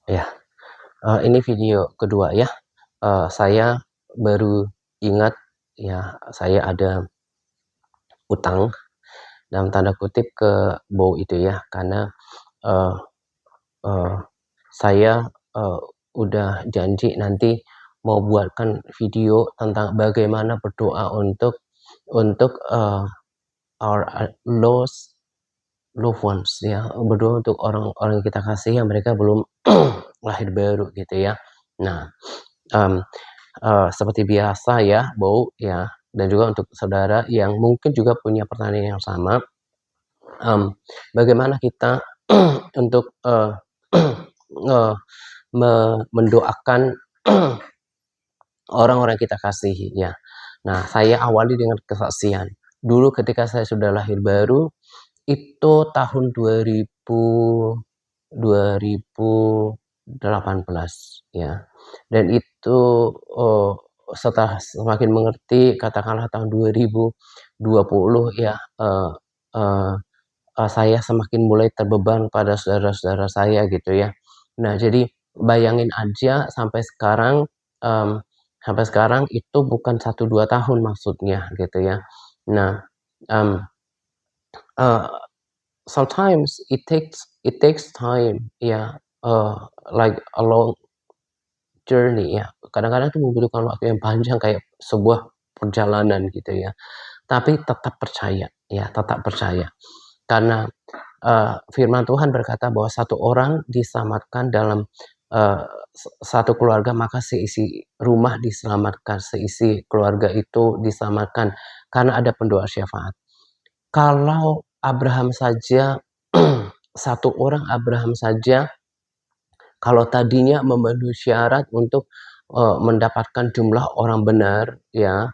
Ya, ini video kedua ya. Saya baru ingat ya, saya ada utang dalam tanda kutip ke Bow itu ya, karena uh, uh, saya udah janji nanti mau buatkan video tentang bagaimana berdoa untuk our lost loved ones ya, berdoa untuk orang-orang yang kita kasih yang mereka belum lahir baru gitu ya. Nah, um, seperti biasa ya, Bow ya, dan juga untuk saudara yang mungkin juga punya pertanyaan yang sama, bagaimana kita untuk mendoakan orang-orang kita kasihi ya. Nah, saya awali dengan kesaksian. Dulu ketika saya sudah lahir baru, itu tahun 2018 ya. Dan itu setelah semakin mengerti, katakanlah tahun 2020 ya, saya semakin mulai terbeban pada saudara-saudara saya gitu ya. Nah, jadi bayangin aja sampai sekarang itu bukan 1-2 tahun maksudnya gitu ya. Nah, um, uh, sometimes it takes time ya, like a long journey ya. Kadang-kadang itu membutuhkan waktu yang panjang kayak sebuah perjalanan gitu ya. Tapi tetap percaya ya, tetap percaya. Karena firman Tuhan berkata bahwa satu orang diselamatkan dalam satu keluarga, maka seisi rumah diselamatkan, seisi keluarga itu diselamatkan karena ada pendoa syafaat. Kalau Abraham saja, satu orang Abraham saja, kalau tadinya memenuhi syarat untuk mendapatkan jumlah orang benar, ya,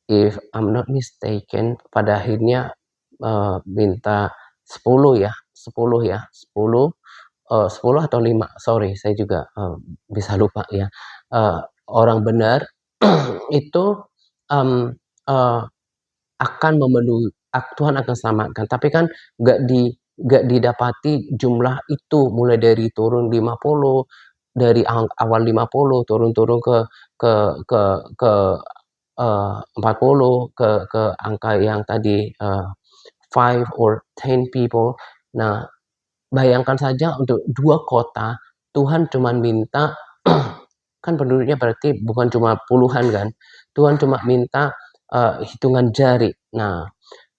if I'm not mistaken, pada akhirnya minta 10 ya, 10 ya, 10 atau 5, sorry saya juga bisa lupa ya. Orang benar itu um, uh, akan memenuhi, Tuhan akan selamatkan. Tapi kan nggak didapati jumlah itu, mulai dari turun 50, dari awal 50 turun-turun ke ke ke 40, ke angka yang tadi 5 or 10 people. Nah, bayangkan saja untuk 2 kota, Tuhan cuma minta kan penduduknya berarti bukan cuma puluhan kan, Tuhan cuma minta hitungan jari. Nah,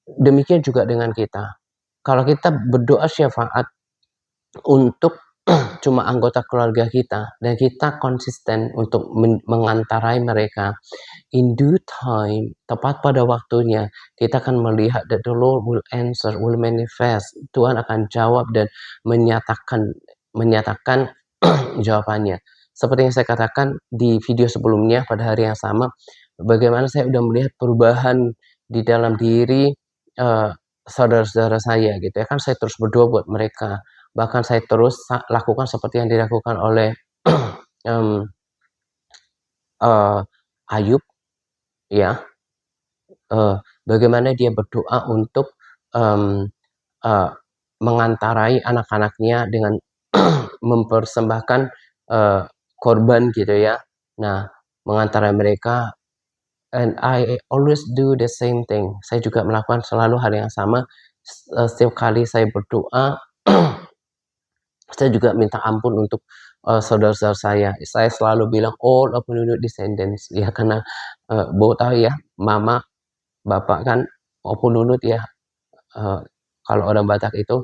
demikian juga dengan kita. Kalau kita berdoa syafaat untuk cuma anggota keluarga kita, dan kita konsisten untuk mengantarai mereka, in due time, tepat pada waktunya, kita akan melihat that the Lord will answer, will manifest. Tuhan akan jawab dan menyatakan jawabannya. Seperti yang saya katakan di video sebelumnya pada hari yang sama, bagaimana saya sudah melihat perubahan di dalam diri saudara-saudara saya gitu ya. Kan saya terus berdoa buat mereka. Bahkan saya terus lakukan seperti yang dilakukan oleh Ayub ya. Bagaimana dia berdoa untuk mengantarai anak-anaknya dengan mempersembahkan korban gitu ya. Nah, mengantarai mereka, and I always do the same thing. Saya juga melakukan selalu hal yang sama. Setiap kali saya berdoa, saya juga minta ampun untuk saudara-saudara saya. Saya selalu bilang all of penduduk descendants ya, karena Bo tahu ya, mama, bapak kan Opununut ya. Kalau orang Batak itu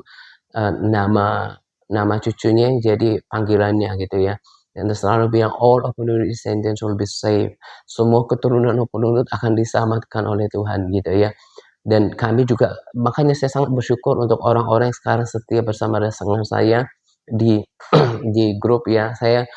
nama cucunya jadi panggilannya gitu ya. Dan selalu bilang all of penduduk descendants will be saved. Semua keturunan Opununut akan diselamatkan oleh Tuhan gitu ya. Dan kami juga, makanya saya sangat bersyukur untuk orang-orang yang sekarang setia bersama dengan saya di di grup ya. Saya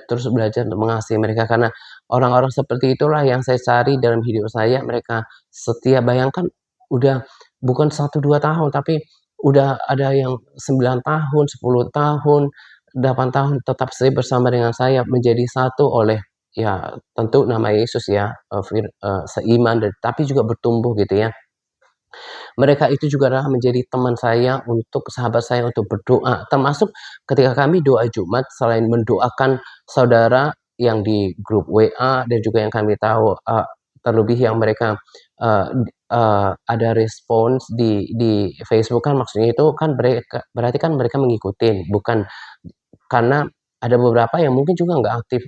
terus belajar untuk mengasihi mereka, karena orang-orang seperti itulah yang saya cari dalam hidup saya. Mereka setia, bayangkan udah bukan 1-2 tahun, tapi udah ada yang 9 tahun, 10 tahun, 8 tahun tetap stay bersama dengan saya, menjadi satu oleh ya tentu nama Yesus ya, seiman, tapi juga bertumbuh gitu ya. Mereka itu juga adalah menjadi teman saya untuk sahabat saya untuk berdoa, termasuk ketika kami doa Jumat selain mendoakan saudara yang di grup WA dan juga yang kami tahu, terlebih yang mereka, ada respons di Facebook kan maksudnya itu kan berarti kan mereka mengikuti, bukan karena ada beberapa yang mungkin juga nggak aktif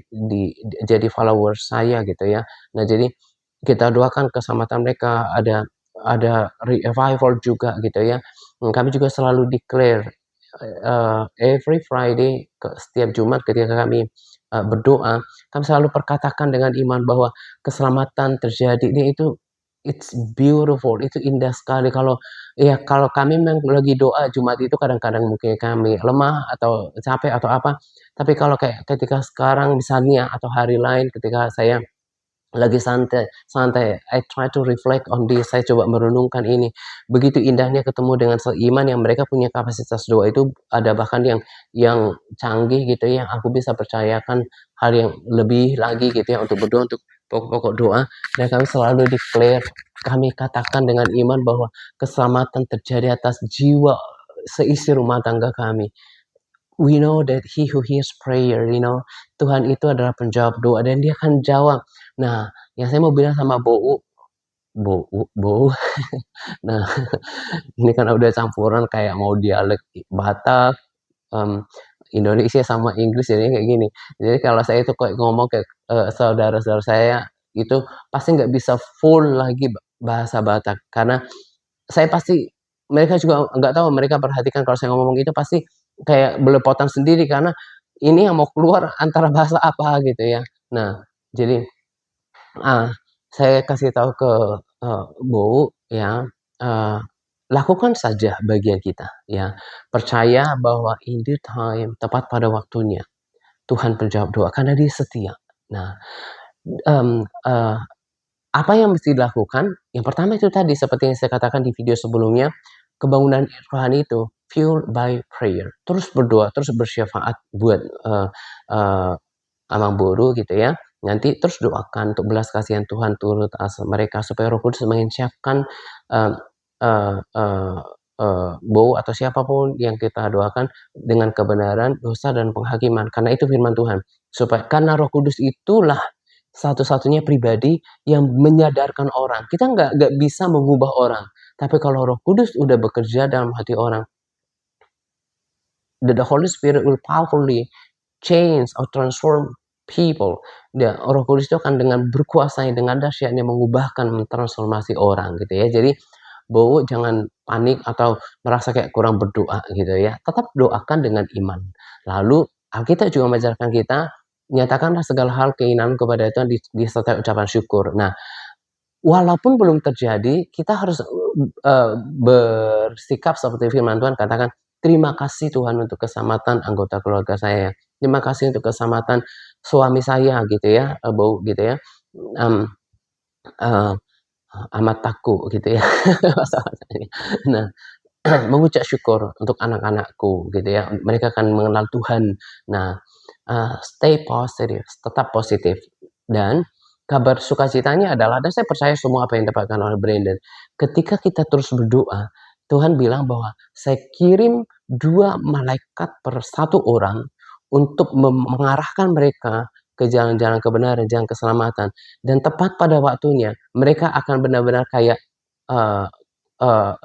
jadi followers saya gitu ya. Nah jadi kita doakan keselamatan mereka, ada revival juga gitu ya. Kami juga selalu declare, every Friday setiap Jumat ketika kami, berdoa, kami selalu perkatakan dengan iman bahwa keselamatan terjadi itu it's beautiful, itu indah sekali kalau kami memang lagi doa Jumat itu kadang-kadang mungkin kami lemah atau capek atau apa, tapi kalau kayak ketika sekarang misalnya atau hari lain ketika saya lagi santai santai, I try to reflect on this, saya coba merenungkan ini. Begitu indahnya ketemu dengan seiman yang mereka punya kapasitas doa itu ada bahkan yang canggih gitu ya, yang aku bisa percayakan hal yang lebih lagi gitu ya untuk berdoa untuk pokok-pokok doa dan kami selalu declare, kami katakan dengan iman bahwa keselamatan terjadi atas jiwa seisi rumah tangga kami. We know that He who hears prayer, Tuhan itu adalah penjawab doa dan Dia akan jawab. Nah, yang saya mau bilang sama Bou, nah ini kan udah campuran kayak mau dialek Batak, mmm, Indonesia sama Inggris jadinya kayak gini. Jadi kalau saya itu kayak ngomong ke, saudara-saudara saya itu pasti nggak bisa full lagi bahasa Batak karena saya pasti mereka juga nggak tahu mereka perhatikan kalau saya ngomong itu pasti kayak belepotan sendiri karena ini yang mau keluar antara bahasa apa gitu ya. Nah, jadi, ah, saya kasih tahu ke, Bowo ya, eee, lakukan saja bagian kita ya. Percaya bahwa in due time, tepat pada waktunya, Tuhan penjawab doa karena Dia setia. Nah, mmm, eee apa yang mesti dilakukan? Yang pertama itu tadi seperti yang saya katakan di video sebelumnya, kebangunan rohani itu fueled by prayer. Terus berdoa, terus bersyafaat buat, eee, Amang Boru gitu ya. Nanti terus doakan untuk belas kasihan Tuhan turut atas mereka supaya Roh Kudus mengisyapkan, eee eee eee Bow atau siapapun yang kita doakan dengan kebenaran, dosa, dan penghakiman. Karena itu firman Tuhan. Karena Roh Kudus itulah satu-satunya pribadi yang menyadarkan orang. Kita nggak bisa mengubah orang, tapi kalau Roh Kudus udah bekerja dalam hati orang, the Holy Spirit will powerfully change or transform people. Roh Kudus itu akan dengan berkuasa dengan dahsyatnya mengubahkan, mentransformasi orang gitu ya. Jadi Bowo jangan panik atau merasa kayak kurang berdoa gitu ya. Tetap doakan dengan iman. Lalu Alkitab juga mengajarkan kita, nyatakanlah segala hal keinginan kepada Tuhan disertai ucapan syukur. Nah, walaupun belum terjadi, kita harus, bersikap seperti firman Tuhan katakan, "Terima kasih Tuhan untuk keselamatan anggota keluarga saya. Terima kasih untuk keselamatan suami saya," gitu ya, Bow gitu ya, mmm, eee, "Amat takut," gitu ya bahasa bahasanya. Nah, mengucap syukur untuk anak-anakku gitu ya, mereka akan mengenal Tuhan. Nah, stay positive, tetap positif. Dan kabar sukacitanya adalah dan saya percaya semua apa yang didapatkan oleh Brandon, ketika kita terus berdoa, Tuhan bilang bahwa, "Saya kirim 2 malaikat per 1 orang untuk mengarahkan mereka ke jalan-jalan kebenaran, jalan keselamatan." Dan tepat pada waktunya, mereka akan benar-benar kayak, eee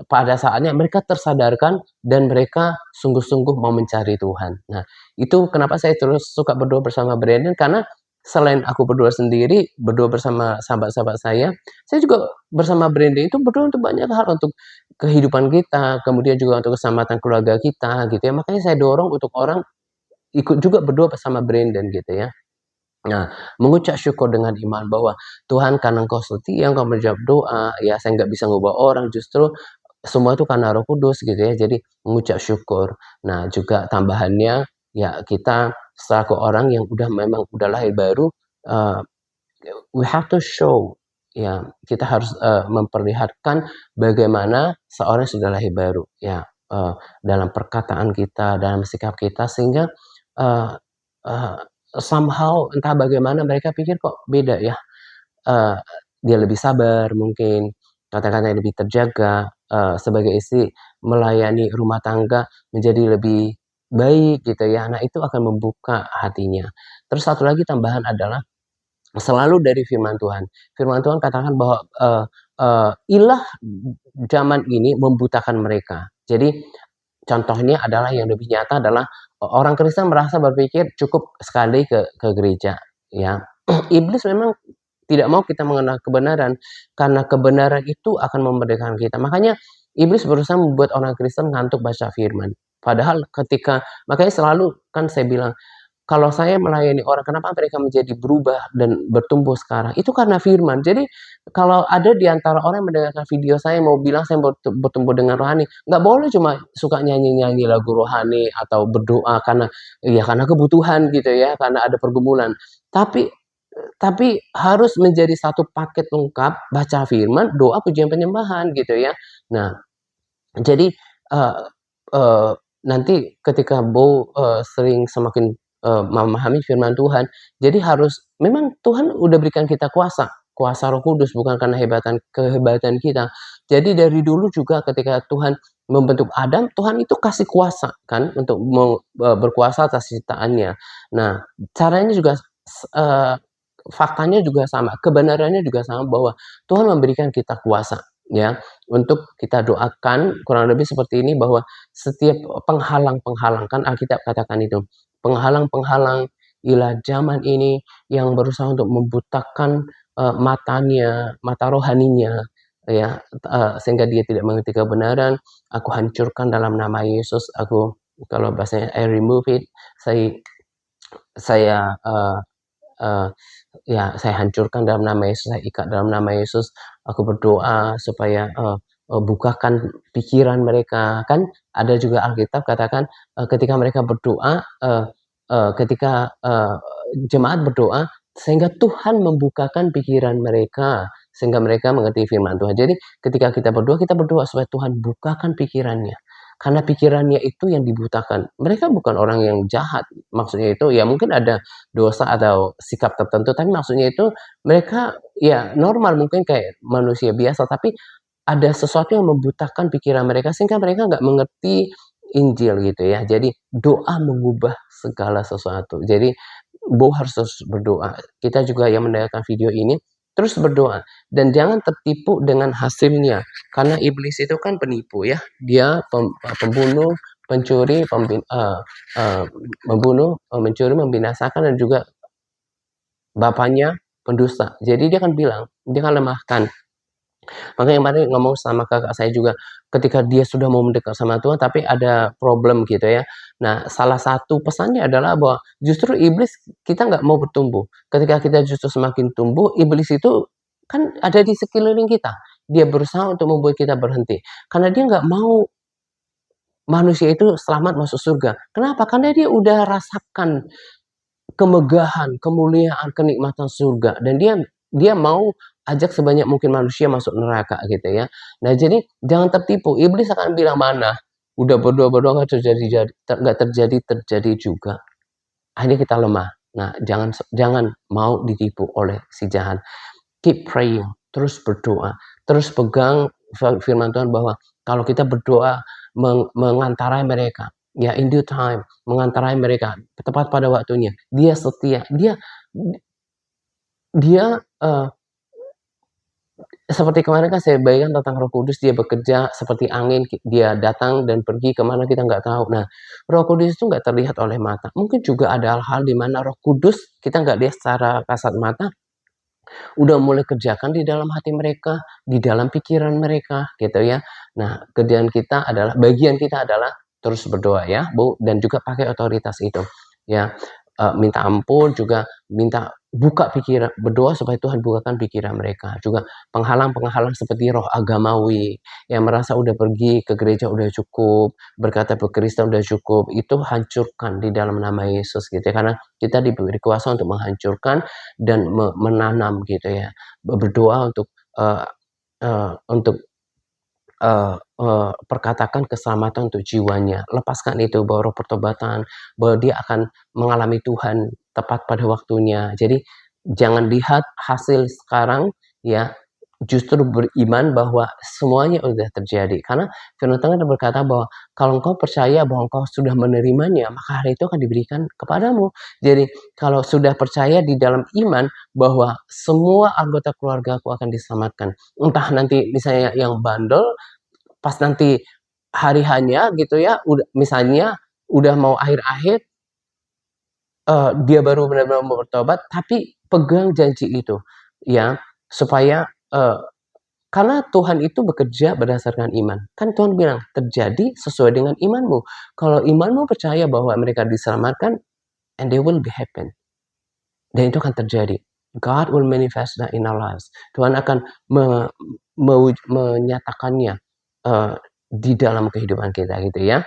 pada saatnya mereka tersadarkan dan mereka sungguh-sungguh mau mencari Tuhan. Nah, itu kenapa saya terus suka berdoa bersama Brandon, karena selain aku berdoa sendiri, berdoa bersama sahabat-sahabat saya juga bersama Brandon itu berdoa untuk banyak hal, untuk kehidupan kita, kemudian juga untuk keselamatan keluarga kita, gitu ya. Makanya saya dorong untuk orang ikut juga berdoa bersama Brandon, gitu ya. Nah, mengucap syukur dengan iman bahwa, "Tuhan karena Engkau setia, Engkau menjawab doa, ya saya nggak bisa ngubah orang, justru semua itu karena Roh Kudus," gitu ya. Jadi mengucap syukur. Nah, juga tambahannya, ya kita selaku orang yang memang udah lahir baru, eee, we have to show, ya kita harus, memperlihatkan bagaimana seorang yang sudah lahir baru, ya, dalam perkataan kita, dalam sikap kita, sehingga, eee eee, somehow entah bagaimana mereka pikir, "Kok beda ya?" Eee, dia lebih sabar mungkin, kata-katanya lebih terjaga. sebagai istri melayani rumah tangga menjadi lebih baik gitu ya. Nah, itu akan membuka hatinya. Terus satu lagi tambahan adalah selalu dari firman Tuhan. Firman Tuhan katakan bahwa ilah zaman ini membutakan mereka. Jadi contohnya adalah yang lebih nyata adalah orang Kristen merasa berpikir cukup sekali ke gereja, ya. Iblis memang tidak mau kita mengenal kebenaran karena kebenaran itu akan memerdekakan kita. Makanya iblis berusaha membuat orang Kristen ngantuk baca firman. Padahal makanya selalu kan saya bilang kalau saya melayani orang, kenapa mereka menjadi berubah dan bertumbuh sekarang? Itu karena firman. Jadi, kalau ada di antara orang yang mendengarkan video saya mau bilang saya bertumbuh dengan rohani, nggak boleh cuma suka nyanyi-nyanyi lagu rohani atau berdoa karena kebutuhan gitu ya, karena ada pergumulan. Tapi harus menjadi satu paket lengkap, baca firman, doa, pujian, penyembahan gitu ya. Nah, jadi, eee eee, nanti ketika sering semakin, memahami firman Tuhan, jadi harus memang Tuhan udah berikan kita kuasa Roh Kudus bukan karena kehebatan kita. Jadi dari dulu juga ketika Tuhan membentuk Adam, Tuhan itu kasih kuasa kan untuk berkuasa atas ciptaannya. Nah, caranya juga faktanya juga sama, kebenarannya juga sama bahwa Tuhan memberikan kita kuasa, ya. Untuk kita doakan kurang lebih seperti ini bahwa setiap penghalang-penghalang kan Alkitab katakan itu, penghalang-penghalang ilah zaman ini yang berusaha untuk membutakan, mata rohaninya ya, sehingga dia tidak mengerti kebenaran, aku hancurkan dalam nama Yesus, kalau bahasanya I remove it, saya, eee, ya saya hancurkan dalam nama Yesus, saya ikat dalam nama Yesus, aku berdoa supaya, bukakan pikiran mereka. Kan ada juga Alkitab katakan, ketika mereka berdoa, ketika, jemaat berdoa, sehingga Tuhan membukakan pikiran mereka, sehingga mereka mengerti firman Tuhan. Jadi ketika kita berdoa supaya Tuhan bukakan pikirannya, karena pikirannya itu yang dibutakan. Mereka bukan orang yang jahat, maksudnya itu ya mungkin ada dosa atau sikap tertentu, tapi maksudnya itu mereka ya normal mungkin kayak manusia biasa, tapi ada sesuatu yang membutakan pikiran mereka sehingga mereka nggak mengerti Injil gitu ya. Jadi doa mengubah segala sesuatu. Jadi harus terus berdoa. Kita juga yang mendengarkan video ini terus berdoa dan jangan tertipu dengan hasilnya karena iblis itu kan penipu ya. Dia pembunuh, pencuri, membunuh, mencuri, membinasakan dan juga bapaknya pendusta. Jadi dia kan lemahkan. Makanya kemarin ngomong sama kakak saya juga, ketika dia sudah mau mendekat sama Tuhan, tapi ada problem gitu ya. Nah, salah satu pesannya adalah bahwa justru iblis kita nggak mau bertumbuh. Ketika kita justru semakin tumbuh, iblis itu kan ada di sekeliling kita. Dia berusaha untuk membuat kita berhenti. Karena dia nggak mau manusia itu selamat masuk surga. Kenapa? Karena dia udah rasakan kemegahan, kemuliaan, kenikmatan surga dan dia mau ajak sebanyak mungkin manusia masuk neraka gitu ya. Nah, jadi jangan tertipu, iblis akan bilang, "Mana, udah berdoa-berdoa nggak terjadi juga." Akhirnya kita lemah. Nah, jangan mau ditipu oleh si jahat. Keep praying, terus berdoa, terus pegang firman Tuhan bahwa kalau kita berdoa mengantarai mereka, ya in due time, mengantarai mereka tepat pada waktunya. Dia setia, dia seperti kemarin kan saya bayangkan tentang Roh Kudus, dia bekerja seperti angin, dia datang dan pergi kemana kita nggak tahu. Nah, Roh Kudus itu nggak terlihat oleh mata. Mungkin juga ada hal-hal di mana Roh Kudus kita nggak lihat secara kasat mata, udah mulai kerjakan di dalam hati mereka, di dalam pikiran mereka, gitu ya. Nah, bagian kita adalah terus berdoa ya, Bu, dan juga pakai otoritas itu, ya. Minta ampun, juga minta buka pikiran, berdoa supaya Tuhan bukakan pikiran mereka. Juga penghalang-penghalang seperti roh agamawi yang merasa udah pergi ke gereja udah cukup, berkata berKristen udah cukup, itu hancurkan di dalam nama Yesus gitu ya. Karena kita diberi kuasa untuk menghancurkan dan menanam gitu ya. Berdoa untuk perkatakan keselamatan untuk jiwanya. Lepaskan itu bahwa roh pertobatan, bahwa dia akan mengalami Tuhan tepat pada waktunya. Jadi jangan lihat hasil sekarang ya, justru beriman bahwa semuanya sudah terjadi. Karena firman Tuhan berkata bahwa kalau engkau percaya bahwa engkau sudah menerimanya, maka hal itu akan diberikan kepadamu. Jadi kalau sudah percaya di dalam iman bahwa semua anggota keluargaku akan diselamatkan. Entah nanti misalnya yang bandel, pas nanti hari hanya gitu ya, misalnya udah mau akhir-akhir, dia baru benar-benar mau bertobat, tapi pegang janji itu, ya, supaya, karena Tuhan itu bekerja berdasarkan iman. Kan Tuhan bilang, "Terjadi sesuai dengan imanmu." Kalau imanmu percaya bahwa mereka diselamatkan, and they will be happen. Dan itu akan terjadi. God will manifest that in our lives. Tuhan akan menyatakannya, di dalam kehidupan kita gitu ya.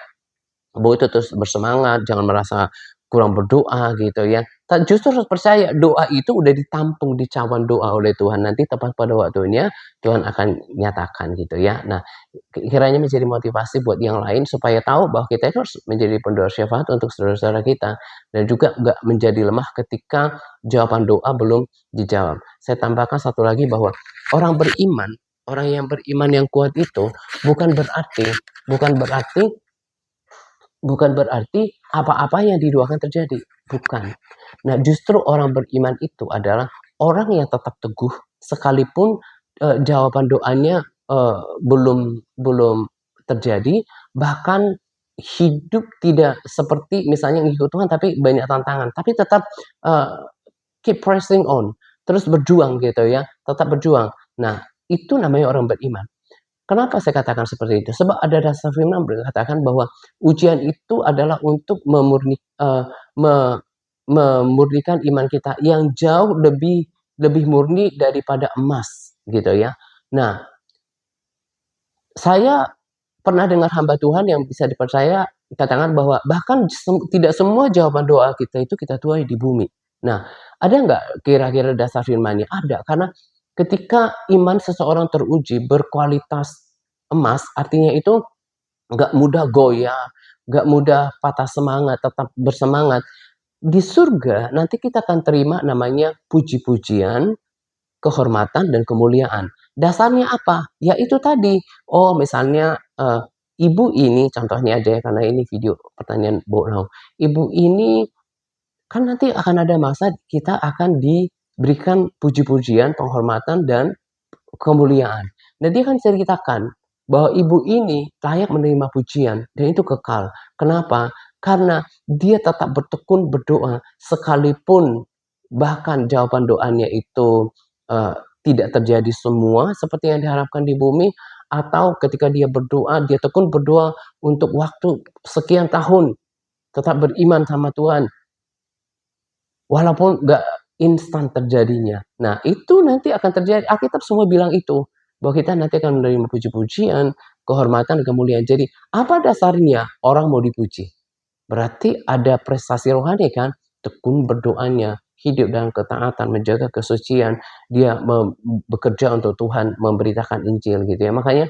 Bahwa itu terus bersemangat, jangan merasa kurang berdoa gitu ya. Justru harus percaya doa itu udah ditampung di cawan doa oleh Tuhan. Nanti tepat pada waktunya Tuhan akan nyatakan gitu ya. Nah, kiranya menjadi motivasi buat yang lain supaya tahu bahwa kita itu harus menjadi pendoa syafaat untuk saudara-saudara kita. Dan juga nggak menjadi lemah ketika jawaban doa belum dijawab. Saya tambahkan satu lagi bahwa orang beriman, orang yang beriman yang kuat itu bukan berarti bukan berarti apa-apa yang didoakan terjadi, bukan. Nah, justru orang beriman itu adalah orang yang tetap teguh sekalipun, jawaban doanya, belum belum terjadi, bahkan hidup tidak seperti misalnya ngikut Tuhan tapi banyak tantangan, tapi tetap, keep pressing on, terus berjuang gitu ya, tetap berjuang. Nah, itu namanya orang beriman. Kenapa saya katakan seperti itu? Sebab ada dasar firman berkatakan bahwa ujian itu adalah untuk memurnikan iman kita yang jauh lebih lebih murni daripada emas, gitu ya. Nah, saya pernah dengar hamba Tuhan yang bisa dipercaya katakan bahwa bahkan tidak semua jawaban doa kita itu kita tuai di bumi. Nah, ada nggak kira-kira dasar firman-Nya? Ada, karena ketika iman seseorang teruji berkualitas emas, artinya itu nggak mudah goyah, nggak mudah patah semangat, tetap bersemangat. Di surga nanti kita akan terima namanya puji-pujian, kehormatan dan kemuliaan. Dasarnya apa? Ya itu tadi. Oh, misalnya, ibu ini contohnya aja ya, karena ini video pertanyaan bohong. Ibu ini kan nanti akan ada masa kita akan diberikan puji-pujian, penghormatan dan kemuliaan. Nah, dia kan ceritakan bahwa ibu ini layak menerima pujian dan itu kekal. Kenapa? Karena dia tetap bertekun berdoa sekalipun bahkan jawaban doanya itu, tidak terjadi semua seperti yang diharapkan di bumi, atau ketika dia berdoa, dia tekun berdoa untuk waktu sekian tahun, tetap beriman sama Tuhan. Walaupun nggak instan terjadinya. Nah, itu nanti akan terjadi. Alkitab semua bilang itu, bahwa kita nanti akan menerima puji-pujian, kehormatan, kemuliaan. Jadi, apa dasarnya orang mau dipuji? Berarti ada prestasi rohani kan? Tekun berdoanya, hidup dalam ketaatan, menjaga kesucian, dia bekerja untuk Tuhan, memberitakan Injil gitu ya. Makanya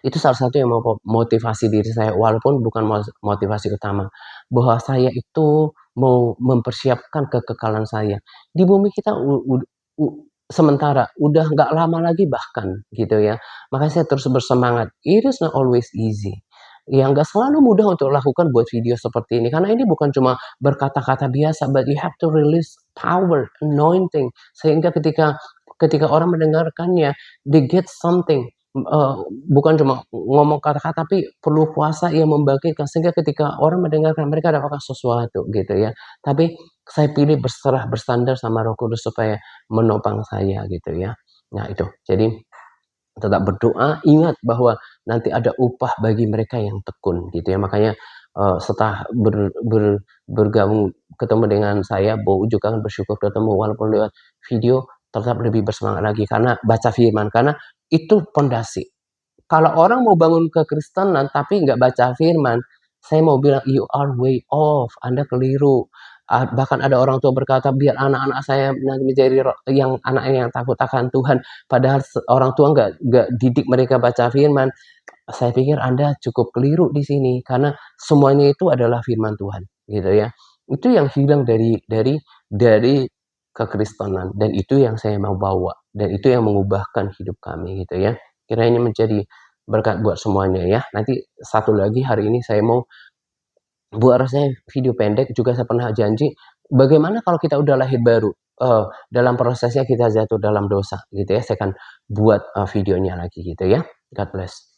itu salah satu yang motivasi diri saya, walaupun bukan motivasi utama, bahwa saya itu mau mempersiapkan kekekalan saya. Di bumi kita sementara, udah nggak lama lagi bahkan gitu ya. Makanya saya terus bersemangat. It is not always easy. Ya nggak selalu mudah untuk lakukan buat video seperti ini, karena ini bukan cuma berkata-kata biasa, but you have to release power, anointing, sehingga ketika ketika orang mendengarkannya, they get something. Bukan cuma ngomong kata-kata, tapi perlu kuasa yang membangkitkan, sehingga ketika orang mendengarkan mereka dapatkan sesuatu gitu ya. Tapi saya pilih berserah, bersandar sama Roh Kudus supaya menopang saya gitu ya. Nah itu, jadi tetap berdoa, ingat bahwa nanti ada upah bagi mereka yang tekun gitu ya. Makanya, setelah bergabung ketemu dengan saya, Bo juga kan bersyukur ketemu walaupun lewat video, tetap lebih bersemangat lagi karena baca firman, karena itu pondasi. Kalau orang mau bangun kekristenan tapi nggak baca firman, saya mau bilang, "You are way off, Anda keliru." Bahkan ada orang tua berkata, "Biar anak-anak saya nanti menjadi yang anaknya yang takut akan Tuhan." Padahal orang tua nggak didik mereka baca firman. Saya pikir Anda cukup keliru di sini, karena semuanya itu adalah firman Tuhan, gitu ya. Itu yang hilang dari kekristenan, dan itu yang saya mau bawa, dan itu yang mengubahkan hidup kami gitu ya. Kiranya menjadi berkat buat semuanya ya. Nanti satu lagi hari ini saya mau buat rasanya video pendek, juga saya pernah janji, bagaimana kalau kita udah lahir baru, dalam prosesnya kita jatuh dalam dosa gitu ya, saya akan buat, videonya lagi gitu ya. God bless.